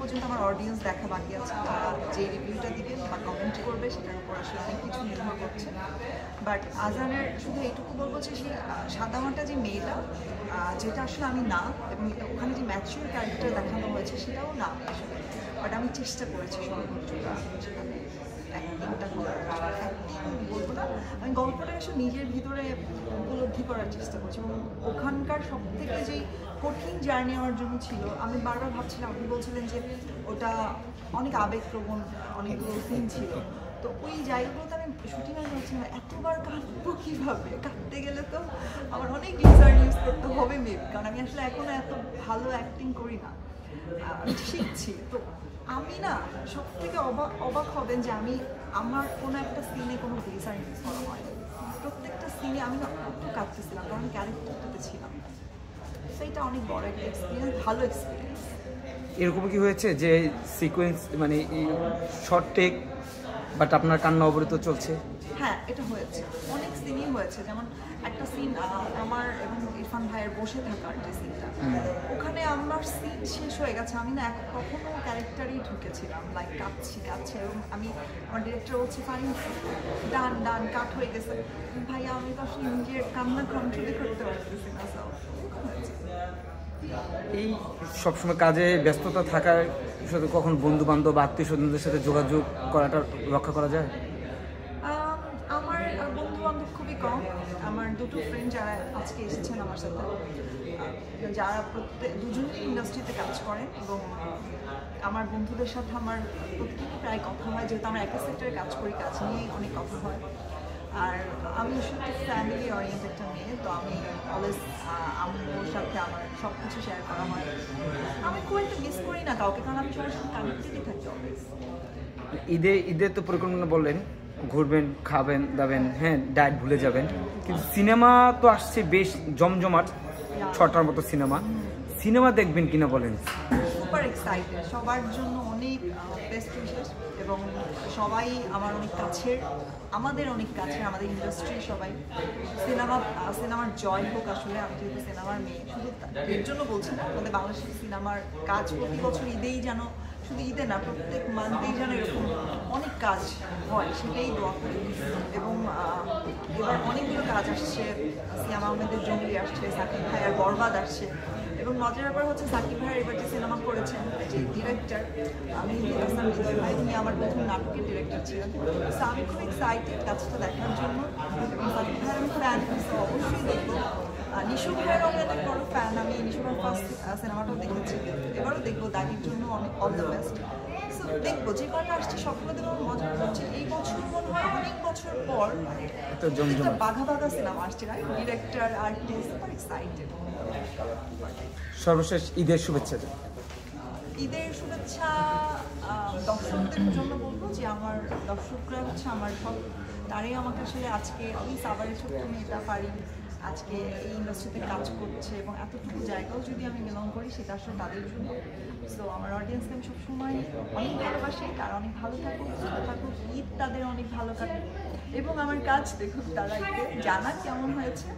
পর্যন্ত আমার অডিয়েন্স দেখা বাকি আছে, তারা যে রিভিউটা দিবে বা কমেন্ট করবে সেটার উপর আসলে অনেক কিছু নির্ভর করছে। বাট আজানের শুধু এইটুকু বলবো যে সেই সাদামাটা যে মেয়েটা, যেটা আসলে আমি না, এবং ওখানে যে ম্যাচিউর ক্যারেক্টার দেখানো হয়েছে সেটাও না আসলে। বাট আমি চেষ্টা করেছি সর্বোচ্চটা সেখানে অ্যাক্টিংটা করার, বলবো না, আমি গল্পটা আসলে নিজের ভিতরে উপলব্ধি করার চেষ্টা করছি। এবং ওখানকার সব থেকে যেই কঠিন জার্নি আমার জন্য ছিল, আমি বারবার ভাবছিলাম, আপনি বলছিলেন যে ওটা অনেক আবেগপ্রবণ অনেকগুলো সিন ছিল, তো ওই জায়গাগুলোতে আমি শুটিংয়ে ভাবছিলাম এতবার কাটবো কীভাবে, কাটতে গেলে তো আমার অনেক গ্লিসার ইউজ করতে হবে মেবি, কারণ আমি আসলে এখনও এত ভালো অ্যাক্টিং করি না, আমি শিখছি। তো আমি না সব থেকে অবাক হবেন যে আমি আমার কোনো একটা সিনে কোনো গ্লিসার ইউজ করা হয়, প্রত্যেকটা সিনে আমি না একটু কাটতেছিলাম, কারণ ক্যারেক্টারটাতে ছিলাম। সেইটা অনেক বড় একটা এক্সপিরিয়েন্স, ভালো এক্সপিরিয়েন্স। এরকম কি হয়েছে যে সিকোয়েন্স মানে শর্ট টেক বাট আপনার কান্না অবরত চলছে? হ্যাঁ, এটা হয়েছে, অনেক সিনই হয়েছে। যেমন একটা সিন আমার এবং ইরফান ভাইয়ের বসে থাকার যে সিনটা, ওখানে আমার সিন শেষ হয়ে গেছে, আমি না কখনো ক্যারেক্টারই ঢুকেছিলাম, লাইক কাঁদছি এবং আমার ডিরেক্টর বলছে ফাইন ডান কাট হয়ে গেছে, ভাইয়া আমি তো আসলে নিজের কান্না কন্ট্রোল করতে পারতেছি না। এই সবসময় কাজে ব্যস্ততা থাকার সাথে কখন বন্ধু বান্ধব আত্মীয় স্বজনদের সাথে যোগাযোগ করাটা রক্ষা করা যায়? আমার বন্ধু বান্ধব খুবই কম। আমার দুটো ফ্রেন্ড যারা আজকে এসেছেন আমার সাথে, যারা দুজনেই ইন্ডাস্ট্রিতে কাজ করেন, এবং আমার বন্ধুদের সাথে আমার প্রতিদিনই প্রায় কথা হয়, যেহেতু আমরা একই সেক্টরে কাজ করি, কাজ নিয়েই অনেক কথা হয়। আর আমি আসলে ফ্যামিলি ওরিয়েন্টেড একটা মেয়ে, তো আমি অলওয়েজ আম্মুর সাথে আমার সব কিছু শেয়ার করা হয়। আমি খুব একটা মিস করি না কাউকে, কারণ আমি সবার সাথে কানেক্টেডই থাকি অলওয়েজ। ঈদের তো পরিকল্পনা বললেন, ঘুরবেন, খাবেন দাবেন, হ্যাঁ ডায়েট ভুলে যাবেন, কিন্তু সিনেমা তো আসছে বেশ জমজমাট, 6টার মতো সিনেমা দেখবেন কিনা বলেন? সুপার এক্সাইটেড, সবার জন্য অনেক বেস্ট উইশেস, এবং সবাই আমার অনেক কাছের, আমাদের অনেক কাছের, আমাদের ইন্ডাস্ট্রি সবাই। সিনেমার জয় হোক। আসলে আমি যেহেতু সিনেমার মেয়ে, শুধু এর জন্য বলছি না, আমাদের বাংলাদেশের সিনেমার কাজ প্রতি বছর ঈদেই যেন, শুধু ঈদে না প্রত্যেক মান্থেই যেন এরকম অনেক কাজ হয়, সেটাই দোয়া করি। এবং এবার অনেকগুলো কাজ আসছে, সিয়াম আহমেদের জঙ্গলি আসছে, সাকিব ভাইয়ার বরবাদ আসছে, এবং মজার ব্যাপার হচ্ছে সাকিব ভাইয়ার এবার যে সিনেমা করেছেন যে ডিরেক্টর মেহেদী হাসান হৃদয় ভাই, তিনি আমার প্রথম নাটকের ডিরেক্টর ছিলেন। সো আমি খুব এক্সাইটেড কাজটা দেখার জন্য, এবং সাকিব ভাইয়ের আমি ফ্যান, অবশ্যই দেখবো। নিশু ভাইয়ের অনেক বড় ফ্যান আমি, নিশু ভাইয়ের ফার্স্ট সিনেমাটাও দেখেছি, এবারও দেখবো, দাগির জন্য অনেক অল দ্য বেস্ট। সো দেখবো, যে কটা আসছে সবগুলো দেখবো। মজা হচ্ছে এই বছর মনে হয় অনেক বছর পর একটা বাঘা সিনেমা আসছে, right? Director, artist, super excited. সর্বশেষ ঈদের শুভেচ্ছা। ঈদের শুভেচ্ছা দর্শকদের জন্য বলবো যে আমার দর্শকরা হচ্ছে আমার সব, তারাই আমাকে আসলে আজকে ওই সাভারের ছোট্ট মেয়েটা পারি আজকে এই ইন্ডাস্ট্রিতে কাজ করছে, এবং এতটুকু জায়গাও যদি আমি বিলং করি সেটা আসলে তাদের জন্য। সো আমার অডিয়েন্সকে আমি সবসময় অনেক ভালোবাসি, তারা অনেক ভালো থাকুক, সুস্থ থাকুক, ঈদ তাদের অনেক ভালো কাটুক, এবং আমার কাজ দেখুক তারা, ঈদে জানা কেমন হয়েছে।